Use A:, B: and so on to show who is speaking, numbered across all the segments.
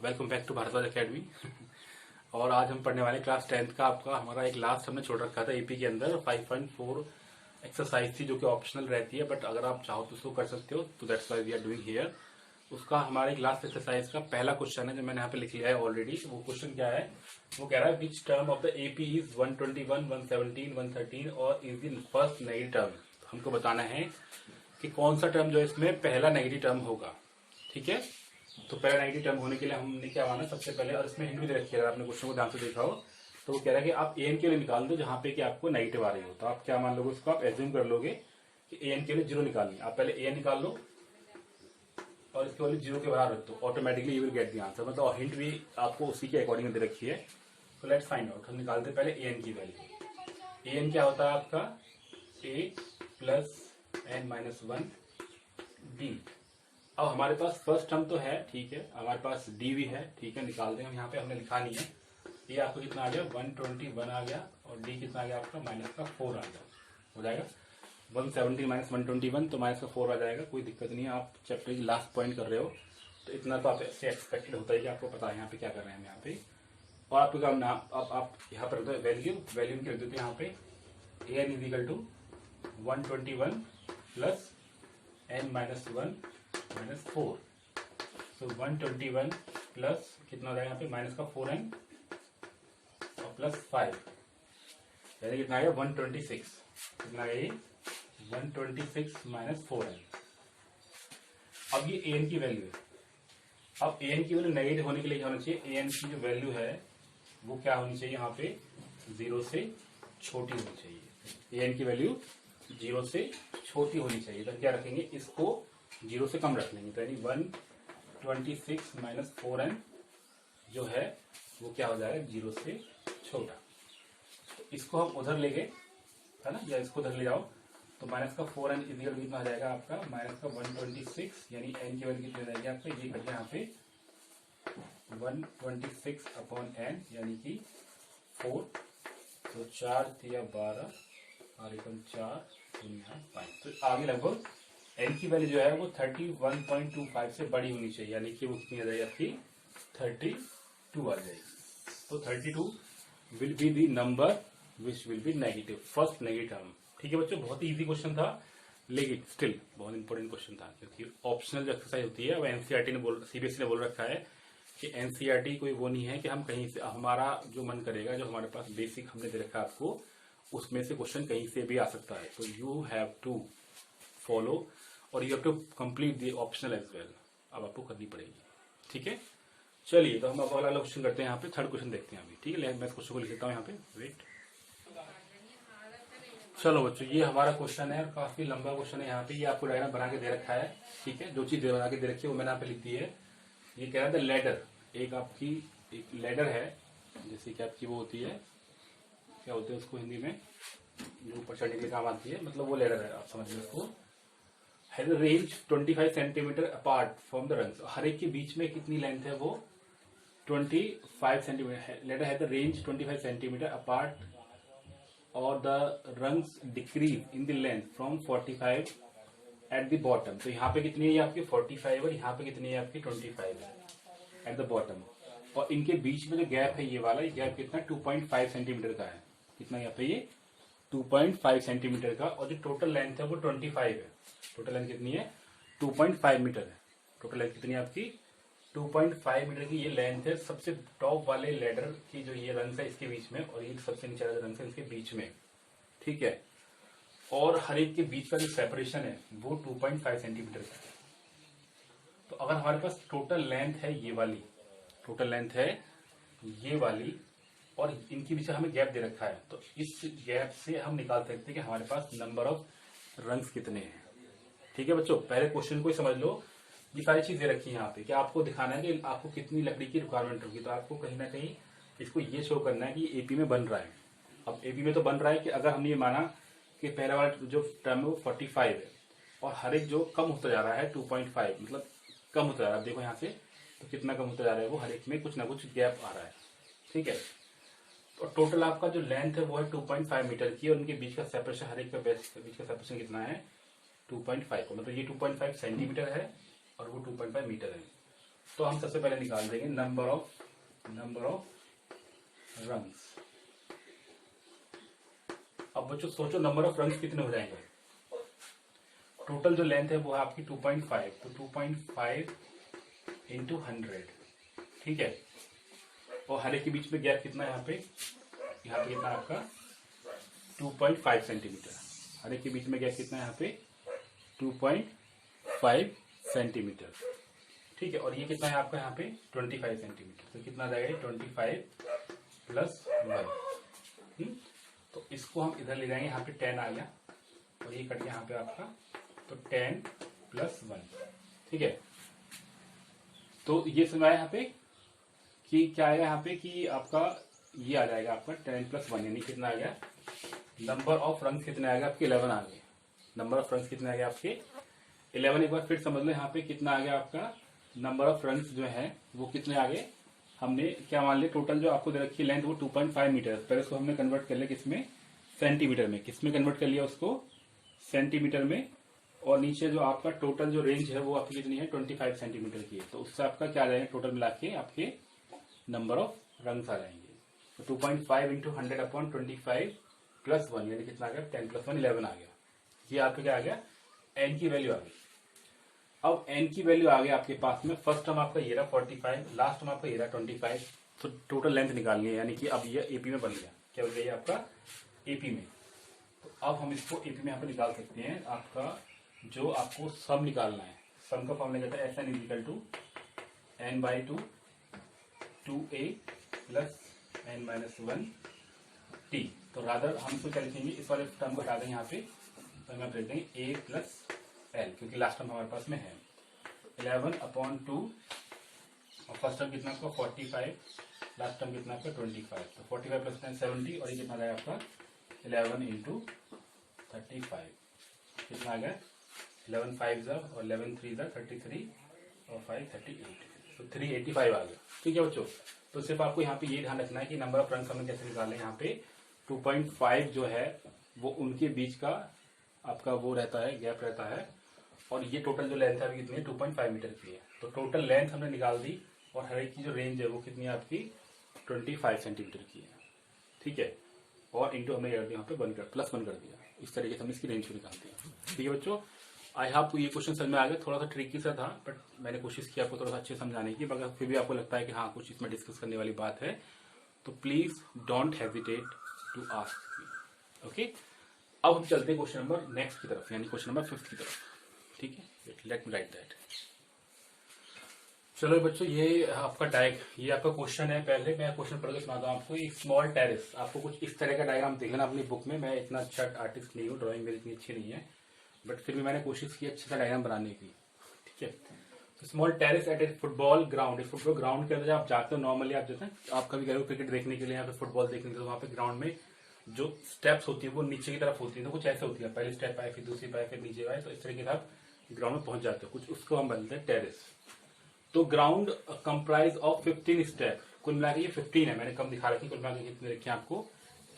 A: Welcome back to Bharadwaj academy. और आज हम पढ़ने वाले क्लास 10th का आपका हमारा एक लास्ट हमने छोड़ रखा था एपी के अंदर 5.4 एक्सरसाइज थी जो कि ऑप्शनल रहती है, बट अगर आप चाहो तो उसको कर सकते हो, तो that's why we are doing here. उसका हमारे एक लास्ट एक्सरसाइज का पहला क्वेश्चन है जो मैंने यहाँ पे लिख लिया है ऑलरेडी। वो क्वेश्चन क्या है, वो कह रहा है which term of the AP is 121, 117, 113 और is the first negative term. हमको बताना है कि कौन सा टर्म जो है इसमें पहला नेगेटिव टर्म होगा। ठीक है, तो पहला नेगेटिव टर्म होने के लिए हमने क्या माना सबसे पहले, और इसमें हिंट भी दे रखी है, अगर आपने क्वेश्चन को ध्यान से देखा हो तो वो कह रहा है कि आप एन के लिए निकाल दो जहां पे कि आपको नेगेटिव आ रही हो। तो आप क्या मान लोगे, उसको आप एज्यूम कर लोगे कि एन के लिए 0 निकालनी। आप पहले एन निकाल लो और इसके वैल्यू 0 के बराबर रख दो, automatically you will get the answer. मतलब हिंट भी आपको उसी के अकॉर्डिंग दे रखी है। तो लेट्स फाइंड आउट। हम निकालते पहले एन की वैल्यू। एन क्या होता है आपका, ए प्लस एन माइनस 1 डी। अब हमारे पास फर्स्ट टर्म तो है, ठीक है, हमारे पास डी भी है, ठीक है, निकाल दें हम। यहाँ पे हमने लिखा नहीं है। ये आपको कितना आ गया, 121 आ गया, और डी कितना आ गया आपका, माइनस का 4 आ गया। हो जाएगा 170 माइनस 121, तो माइनस का 4 आ जाएगा। कोई दिक्कत नहीं है, आप चैप्टर की लास्ट पॉइंट कर रहे हो तो इतना तो आप ऐसे एक्सपेक्टेड होता है कि आपको पता है यहाँ पे क्या कर रहे हैं हम यहाँ पे। और आपको काम ना आप यहाँ पर वैल्यू की रख देते हैं यहाँ पे। N is equal to 121 plus N minus 1 minus 4। So 121 plus कितना हो जाएगा यहाँ पे, माइनस का 4n और प्लस 5, यानी कितना आएगा 126। कितना आएगा ये 126 माइनस 4n। अब ये an की वैल्यू है। अब an की वैल्यू नेगेटिव होने के लिए क्या होना चाहिए, an की जो वैल्यू है वो क्या होनी चाहिए, यहाँ पे 0 से छोटी होनी चाहिए। an की वैल्यू 0 से छोटी होनी चाहिए। तो क्या रखेंगे, इसको 0 से कम रख लेंगे। तो यानी 126 माइनस 4n जो है वो क्या हो जाएगा, 0 से छोटा। तो इसको हम उधर ले गए, है ना, या इसको उधर ले जाओ तो माइनस का 4n इजिकल कितना आ जाएगा आपका, माइनस का 126, यानी n की वैल्यू कितनी हो जाएगी आपका, ये कट यहाँ पे 126 अपॉन n यानी कि 4। तो 4 या 12 और एकम 4 दुनिया 5। तो आगे लगभग n की वैल्यू जो है वो 31.25 से बड़ी होनी चाहिए, यानी कि वो कितनी आ जाएगी आपकी 32 आ जाएगी। तो 32 will be the number which will be negative, first negative term. ठीक है बच्चों, बहुत ही इजी क्वेश्चन था, लेकिन स्टिल बहुत इंपॉर्टेंट क्वेश्चन था, क्योंकि ऑप्शनल जो एक्सरसाइज होती है वो एनसीईआरटी ने सीबीएसई ने बोल रखा है कि एनसीईआरटी कोई वो नहीं है कि हम कहीं से हमारा जो मन करेगा, जो हमारे पास बेसिक हमने दे रखा है आपको, उसमें से क्वेश्चन कहीं से भी आ सकता है। तो यू हैव टू फॉलो और you have to complete the optional as well. अब आपको करनी पड़ेगी। ठीक है, चलिए तो हम अब वाला क्वेश्चन करते हैं। यहाँ पे थर्ड क्वेश्चन देखते हैं अभी। ठीक है, मैं इस क्वेश्चन को लिख लेता हूँ यहाँ पे, वेट। चलो बच्चों, ये हमारा क्वेश्चन है और काफी लंबा क्वेश्चन है। यहाँ पे ये आपको डायग्राम बना के दे रखा है। ठीक है, जो चीज बना के दे रखी है वो मैंने यहाँ पे लिख दी है। ये कह रहा था लेडर, एक आपकी एक लेडर है, जैसे कि आपकी वो होती है, क्या होते हैं उसको हिंदी में, जो ऊपर चढ़ने के काम आती है, मतलब वो लेडर है, आप समझ लो उसको। Has a range 25 centimetre apart from the rungs. हर एक के बीच में कितनी लेंथ है, वो 25 centimetre. Ladder has a range 25 centimetre apart और the rungs decrease in the length from 45 at the bottom. तो यहाँ पे कितनी है आपकी 45 और यहाँ पे कितनी है आपकी 25 एट द बॉटम। और इनके बीच में जो गैप है ये वाला, ये गैप कितना 2.5 सेंटीमीटर का है। कितना यहाँ पे ये 2.5 सेंटीमीटर का, और जो टोटल लेंथ है वो 25 है। टोटल लेंथ कितनी है 2.5 मीटर है। टोटल लेंथ कितनी है आपकी 2.5 मीटर की ये लेंथ है। सबसे टॉप वाले लेडर की जो ये रंग है इसके बीच में, और ये सबसे नीचे वाले रंग है इसके बीच में। ठीक है, और हर एक के बीच का जो सेपरेशन है वो 2.5 सेंटीमीटर का है। तो अगर हमारे पास टोटल लेंथ है ये वाली, टोटल लेंथ है ये वाली, और इनके बीच हमें गैप दे रखा है, तो इस गैप से हम निकाल सकते हैं कि हमारे पास नंबर ऑफ रंग्स कितने हैं। ठीक है बच्चों, पहले क्वेश्चन को ही समझ लो। ये सारी चीजें रखी है यहाँ पे कि आपको दिखाना है कि आपको कितनी लकड़ी की रिक्वायरमेंट होगी। तो आपको कहीं ना कहीं इसको ये शो करना है कि एपी में बन रहा है। अब एपी में तो बन रहा है कि अगर हमने ये माना कि पहला वाला जो टर्म है वो 45 है, और हर एक जो कम होता जा रहा है 2.5, मतलब कम होता जा रहा है। देखो यहाँ से तो कितना कम होता जा रहा है, वो हर एक में कुछ ना कुछ गैप आ रहा है। ठीक है, तो टोटल आपका जो लेंथ है वो है 2.5 मीटर की, और उनके बीच का सेपरेशन, हर एक के बीच का सेपरेशन कितना है 2.5 का। मतलब ये 2.5 सेंटीमीटर है और वो 2.5 मीटर है। तो हम सबसे पहले निकाल देंगे नंबर ऑफ रंग्स। अब बच्चों सोचो नंबर ऑफ रंग्स कितने हो जाएंगे। टोटल जो लेंथ है वो है आपकी 2.5, तो 2.5 इंटू 100, ठीक है। और हर एक के बीच में गैप कितना है यहाँ पे कितना आपका 2.5 सेंटीमीटर। हर एक के बीच में गैप कितना है यहाँ पे 2.5 सेंटीमीटर, ठीक है। और ये कितना है आपका यहाँ पे 25 सेंटीमीटर, तो कितना आ जाएगा 25 प्लस 1। तो इसको हम इधर ले जाएंगे, यहाँ पे 10 आ गया और ये कट गया यहाँ पे आपका, तो 10 प्लस 1, ठीक है। तो ये समझ आया यहाँ पे कि क्या आएगा यहाँ पे कि आपका ये आ जाएगा आपका 10 प्लस 1, यानी कितना आ गया नंबर ऑफ रंग्स कितने आएगा आपके 11 आ गए। नंबर ऑफ रंग्स कितने आ गए आपके 11। एक बार फिर समझ लो यहाँ पे कितना आ गया आपका नंबर ऑफ रंग्स जो है वो कितने आ गए। हमने क्या मान लिया टोटल जो आपको दे रखी है लेंथ वो 2.5 मीटर, पहले उसको हमने कन्वर्ट कर लिया किसमें सेंटीमीटर में, किसमें कन्वर्ट कर लिया उसको सेंटीमीटर में। और नीचे जो आपका टोटल जो रेंज है वो आपकी कितनी है 25 सेंटीमीटर की है, तो उससे आपका क्या आ जाएगा टोटल मिला के आपके नंबर ऑफ रंग्स आ जाएंगे। तो 2.5 इंटू 100 अपॉन 25 प्लस 1, यानी कितना आ गया 10 प्लस 1 11 आ गया। ये आपका क्या आ गया एन की वैल्यू आ गई। अब एन की वैल्यू आ गई आपके पास में, फर्स्ट टर्म आपका ये रहा 45, लास्ट टर्म आपका ये रहा 25। तो टोटल लेंथ निकालनी है, यानी कि अब ये एपी में बन गया, क्या बन गया आपका एपी में। तो अब हम इसको एपी में यहाँ पे निकाल सकते हैं। आपका जो आपको सम निकालना है, सम का फॉर्मूला कहता है S N equal to N by 2 2a plus N minus 1 T. तो रादर हम इसको क्या लिखेंगे, इस वाले टर्म को हटा देंगे यहाँ पे, तो हम लिख देंगे ए प्लस एल, क्योंकि लास्ट टर्म हमारे पास में है 11 अपॉन 2, और फर्स्ट टर्म कितना आपका 45, लास्ट टर्म कितना आपका 25, तो 45 प्लस 10 70, और ये कितना आएगा आपका 11 इंटू 35, कितना आ गया 11 5 और 11 3 33 और 5 38, तो 385 आ गया, ठीक है बच्चों। तो सिर्फ आपको यहाँ पे ये ध्यान रखना है कि नंबर ऑफ रंग्स हमने कैसे निकाले। यहाँ पे 2.5 जो है वो उनके बीच का आपका वो रहता है, गैप रहता है, और ये टोटल जो लेंथ है अभी कितनी है 2.5 मीटर की है। तो टोटल लेंथ हमने निकाल दी, और हर एक की जो रेंज है वो कितनी है आपकी 25 सेंटीमीटर की है, ठीक है। और इंटू हमने यहाँ पे प्लस 1 कर दिया, इस तरीके से हमने इसकी रेंज को निकालती है, ठीक है बच्चों। आई होप ये क्वेश्चन समझ में आ गया, थोड़ा सा ट्रिकी सा था, बट मैंने कोशिश की आपको थोड़ा सा अच्छे समझाने की। मगर फिर भी आपको लगता है कि हाँ कुछ इसमें डिस्कस करने वाली बात है, तो please don't hesitate to ask me, okay. अब हम चलते हैं क्वेश्चन नंबर नेक्स्ट की तरफ, यानी क्वेश्चन नंबर 5 की तरफ, ठीक है। Let me right that. चलो बच्चों, ये आपका ये आपका क्वेश्चन है। पहले मैं क्वेश्चन पढ़ के सुनाता हूँ आपको। एक स्मॉल टेरेस, आपको कुछ इस तरह का डायग्राम देख लेना अपनी बुक में। मैं इतना अच्छा आर्टिस्ट नहीं हूँ, ड्राइंग मेरी इतनी अच्छी नहीं है, बट फिर भी मैंने कोशिश की अच्छे सा डायग्राम बनाने की, ठीक है। तो स्मॉल टेरेस एट ए फुटबॉल ग्राउंड, फुटबॉल ग्राउंड के अंदर आप जाते हो नॉर्मली, आप जाते हैं आप कभी गए हो क्रिकेट देखने के लिए या फिर फुटबॉल देखने के लिए, तो वहाँ पे ग्राउंड में जो स्टेप्स होती है वो नीचे की तरफ होती है, तो कुछ ऐसे होती है, पहली स्टेप आए फिर दूसरी पाए फिर नीचे आए, तो इस तरीके से आप ग्राउंड में पहुंच जाते हो, कुछ उसको हम बोलते हैं टेरेस। तो ग्राउंड कंप्राइज ऑफ 15 स्टेप, कुल मिला के ये 15 है, मैंने कम दिखा रखी, कुल मिला के कितने रखी है आपको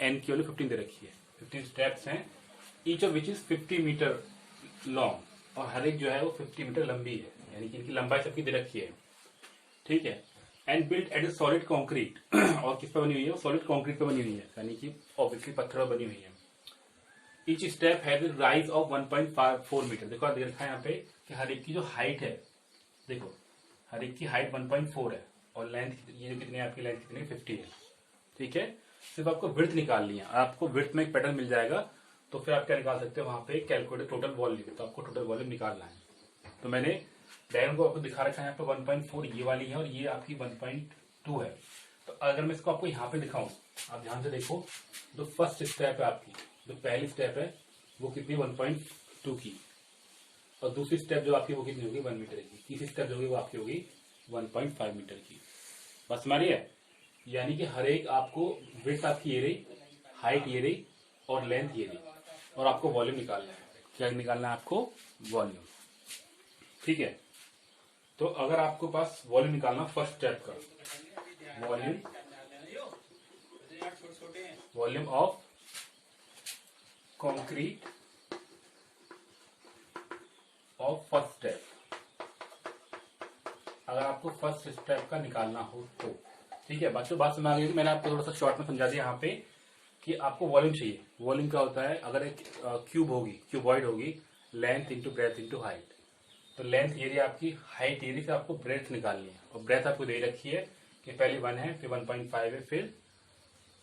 A: एन की वैल्यू 15 दे रखी है। 15 स्टेप्स हैं, each of which is 50 metre long, और हर एक जो है वो 50 मीटर लंबी है, यानी कि इनकी लंबाई सबकी दे रखी है, ठीक है। And built at A solid concrete, और किस पे बनी हुई है, सॉलिड कॉन्क्रीट पे बनी हुई है, यानी कि ऑब्वियसली पत्थर पर बनी हुई है। Each step has a rise of 1.4 metre, देखो दे रखा है यहाँ पे कि हर एक की जो हाइट है, देखो हर एक की हाइट 1.4 है, और लेंथ ये जो कितनी है आपकी लेंथ कितनी 50 है, ठीक है। सिर्फ आपको विड्थ निकालनी है, आपको विड्थ में एक पैटर्न मिल जाएगा, तो फिर आप क्या निकाल सकते हो वहां पे कैलकुलेट टोटल वॉल्यूम, तो आपको टोटल वॉल्यूम निकालना है। तो मैंने डायग्राम को आपको दिखा रखा है, यहाँ पे 1.4 ये वाली है और ये आपकी 1.2 है। तो अगर मैं इसको आपको यहाँ पे दिखाऊं, आप ध्यान से देखो, जो फर्स्ट स्टेप है आपकी, जो पहली स्टेप है वो कितनी 1.2 की, और दूसरी स्टेप जो आपकी वो कितनी होगी 1 मीटर की, तीसरी स्टेप जो होगी वो आपकी होगी 1.5 मीटर की। बस हमारी है, यानी कि हर एक आपको विड्थ आपकी ये रही, हाइट ये रही, और लेंथ ये रही, और आपको वॉल्यूम निकालना है। क्या निकालना है आपको वॉल्यूम, ठीक है। तो अगर आपको पास वॉल्यूम निकालना, फर्स्ट स्टेप का volume of concrete of first step, अगर आप आपको फर्स्ट स्टेप का निकालना हो तो। ठीक है बच्चों, बात समझ आ गई। मैंने आपको थोड़ा सा शॉर्ट में समझा दिया यहाँ पे कि आपको वॉल्यूम चाहिए। वॉल्यूम क्या होता है, अगर एक क्यूब होगी, क्यूबॉइड होगी, length into breadth into height. तो लेंथ ये रही आपकी, हाइट ये रही, फिर आपको ब्रेथ निकालनी है। और ब्रेथ आपको दे रखी है कि पहली 1 है, फिर 1.5 है, फिर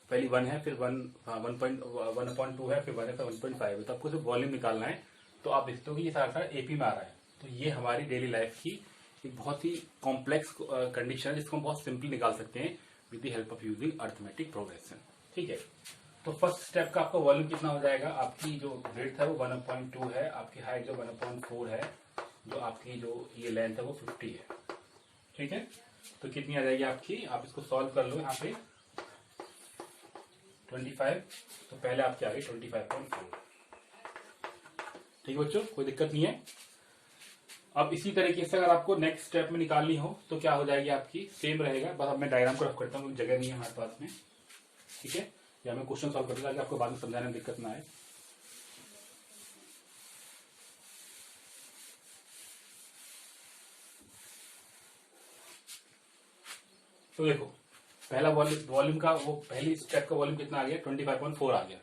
A: पहली 1 है, फिर 1.1/2 है, फिर 1 है, फिर 1.5 है। तो आपको सिर्फ वॉल्यूम निकालना है। तो आप देखते हो कि ये सारा एपी में आ रहा है। तो ये हमारी डेली लाइफ की एक बहुत ही कॉम्प्लेक्स कंडीशन है जिसको हम बहुत सिंपली निकाल सकते हैं with the help of using arithmetic progression. ठीक है, तो फर्स्ट स्टेप का आपका वॉल्यूम कितना हो जाएगा, आपकी जो ब्रेथ है वो 1.2 है, आपकी हाइट जो 1.4 है, जो आपकी जो ये लेंथ है वो 50 है। ठीक है, तो कितनी आ जाएगी आपकी, आप इसको सॉल्व कर लो। यहाँ पे 25, तो पहले आपकी आ गई 25.4। ठीक है बच्चों, कोई दिक्कत नहीं है। अब इसी तरीके से अगर आपको नेक्स्ट स्टेप में निकालनी हो तो क्या हो जाएगी आपकी, सेम रहेगा। बस अब मैं डायग्राम को रफ करता हूँ, जगह नहीं है हमारे पास में। ठीक है, या मैं क्वेश्चन सॉल्व करता ताकि आपको बाद में समझाने में दिक्कत ना आए। तो देखो, पहला वॉल्यूम का वो पहली स्टेप का वॉल्यूम कितना आ गया, 25.4 आ गया।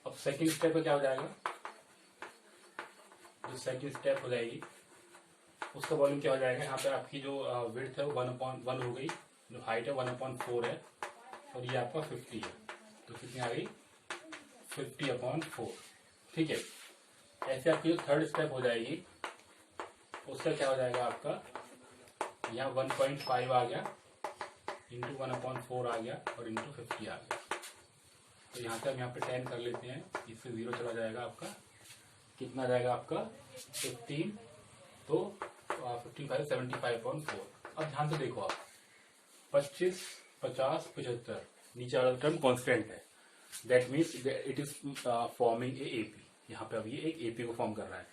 A: अब सेकंड स्टेप का क्या हो जाएगा, जो सेकंड स्टेप हो जाएगी उसका वॉल्यूम क्या हो जाएगा। यहाँ पे आपकी जो विड्थ है वो 1/1 हो गई, जो हाइट है 1/4 है, और ये आपका 50 है। तो कितनी आ गई, 50/4। ठीक है, ऐसे आपकी जो थर्ड स्टेप हो जाएगी उसका क्या हो जाएगा आपका, यहाँ 1.5 आ गया, इंटू 1/4 आ गया, और इंटू 50 आ गया। तो यहाँ से हम यहाँ पे 10 कर लेते हैं, इससे 0 चला जाएगा आपका, कितना आ जाएगा आपका 15, तो 15 75.4। अब ध्यान से देखो आप, 25, 50, 75, नीचे वाला टर्म कॉन्स्टेंट है, that means it is forming a AP. यहाँ पे अब ये एक एपी को फॉर्म कर रहा है।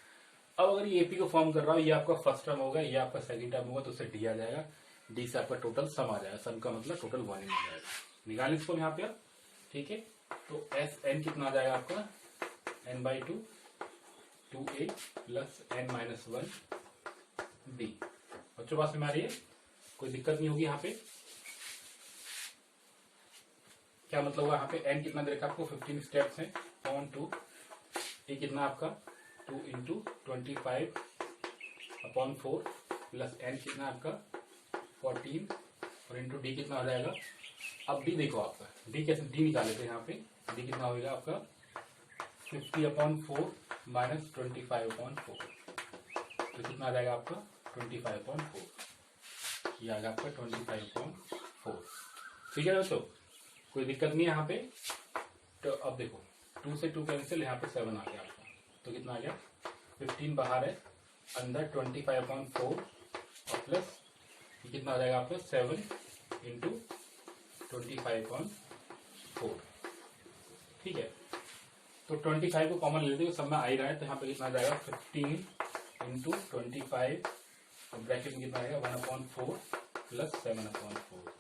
A: अब अगर ये एपी को फॉर्म कर रहा हो, ये आपका फर्स्ट टर्म होगा, ये आपका सेकंड टर्म होगा, तो उससे डी आ जाएगा, डी से आपका टोटल सम आ जाएगा, सम का मतलब टोटल वॉल्यूम आ जाएगा। निकाल इसको यहाँ पे। ठीक है, तो एस एन कितना आ जाएगा आपका, n/2 2a plus n-1 d। बच्चों पास में आ रही है, कोई दिक्कत नहीं होगी यहाँ पे। क्या मतलब होगा यहाँ पे, n कितना दे रखा आपको, 15 स्टेप्स हैं, ऑन 2, ये कितना आपका 2 इंटू 25/4 प्लस n कितना आपका 14, और इंटू डी कितना हो जाएगा। अब डी देखो आपका, डी कैसे, डी निकाल लेते हैं यहाँ पे। डी कितना होगा आपका 50/4 माइनस 25/4, तो कितना आ जाएगा आपका 25/4, ये आ गया आपका 25/4। ठीक है दोस्तों, कोई दिक्कत नहीं है यहाँ पे। तो अब देखो 2 से 2 कैंसिल, यहाँ पे 7 आ गया आपका, तो कितना आ गया 15 बाहर है, अंदर 25/4, और प्लस ये कितना आ जाएगा आपका 7 इंटू 25/4। ठीक है, तो 25 को कॉमन लेते हुए सब में आ ही रहा है, तो यहाँ पे कितना आ जाएगा 15 इंटू 25, ब्रैकेट में कितना आएगा 1/4 प्लस 7/4,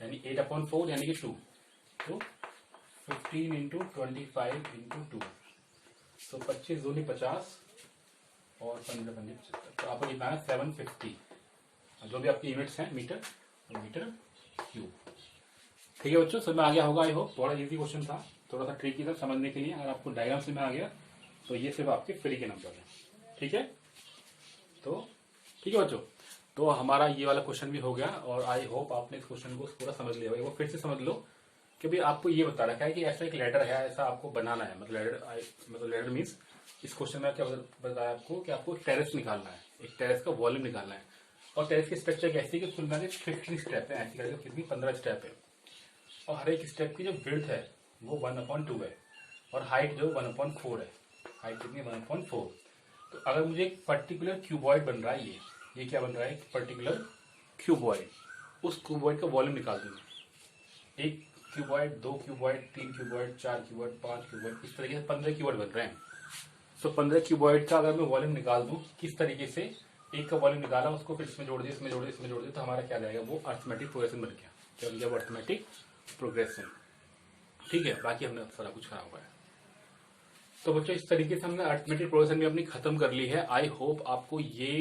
A: यानी 8/4 यानी कि 2। तो 15 इंटू 25 इंटू 2, तो 25 दूनी 50 और 15 पंजे 75, तो आपको कितना है 750, जो भी आपकी यूनिट्स हैं मीटर और मीटर क्यूब। ठीक है बच्चों, सब में आ गया होगा, आई होप। थोड़ा इजी क्वेश्चन था, थोड़ा सा ट्रिकी था समझने के लिए। अगर आपको डायग्राम से में आ गया तो ये सिर्फ आपके फ्री के नंबर है। ठीक है, तो ठीक है बच्चों, तो हमारा ये वाला क्वेश्चन भी हो गया, और आई होप आपने इस क्वेश्चन को पूरा समझ लिया होगा। वो फिर से समझ लो कि भाई आपको ये बता रखा है कि ऐसा एक लेटर है, ऐसा आपको बनाना है। मतलब लेटर मीन्स इस क्वेश्चन में क्या बताया आपको कि आपको टेरेस निकालना है, एक टेरेस का वॉल्यूम निकालना है। और टेरेस की स्ट्रक्चर कैसी है कि कुल मिला के 15 स्टेप है, ऐसी करके कितनी 15 स्टेप है, और हर एक स्टेप की जो विड्थ है वो 1/2 है, और हाइट जो 1/4 है। हाइट कितनी 1/4। तो अगर मुझे एक पर्टिकुलर क्यूबॉइड बन रहा है, ये क्या बन रहा है, पर्टिकुलर क्यूबॉइड, उस क्यूबॉइड का वॉल्यूम निकाल दूंगा। एक cuboid, 2 cuboid, 3 cuboid, 4 cuboid, 5 cuboid, इस तरीके से 15 क्यूबॉइड बन रहे हैं। तो 15 क्यूबॉइड का अगर मैं वॉल्यूम निकाल दूं, किस तरीके से एक का वॉल्यूम निकाला, उसको फिर इसमें जोड़ दिया, इसमें जोड़ दिया, इसमें जोड़ दिया, तो हमारा क्या जाएगा, वो अर्थमेटिक प्रोग्रेशन बन गया। क्या बन गया, वो अर्थमेटिक प्रोग्रेशन। ठीक है, बाकी हमने सारा कुछ करा हुआ है। तो बच्चों इस तरीके से हमने अरिथमेटिक प्रोग्रेशन भी अपनी खत्म कर ली है। आई होप आपको ये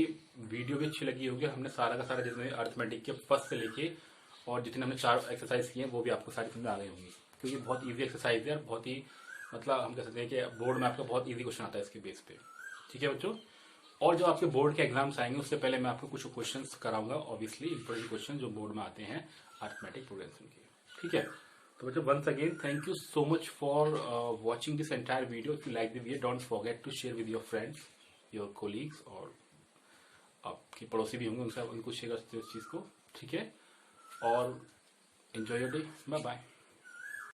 A: वीडियो भी अच्छी लगी होगी। हमने सारा का सारा जितने अरिथमेटिक के फर्स्ट से लेके और जितने हमने 4 एक्सरसाइज किए हैं वो भी आपको सारी समझ आ गई होंगी, क्योंकि बहुत इजी एक्सरसाइज है और बहुत ही मतलब हम कह सकते हैं कि बोर्ड में आपका बहुत इजी क्वेश्चन आता है इसके बेस पे। ठीक है बच्चों, और जो आपके बोर्ड के एग्जाम्स आएंगे उससे पहले मैं आपको कुछ क्वेश्चन कराऊंगा, ऑब्वियसली इंपॉर्टेंट क्वेश्चन जो बोर्ड में आते हैं अरिथमेटिक प्रोग्रेशन के। ठीक है, तो बच्चों once again thank you so much for watching this entire video. If you like the video don't forget to share with your friends, your colleagues, और आपके पड़ोसी भी होंगे उनसे उनको शेयर करते हो इस चीज़ को। ठीक है, और enjoy your day, bye bye.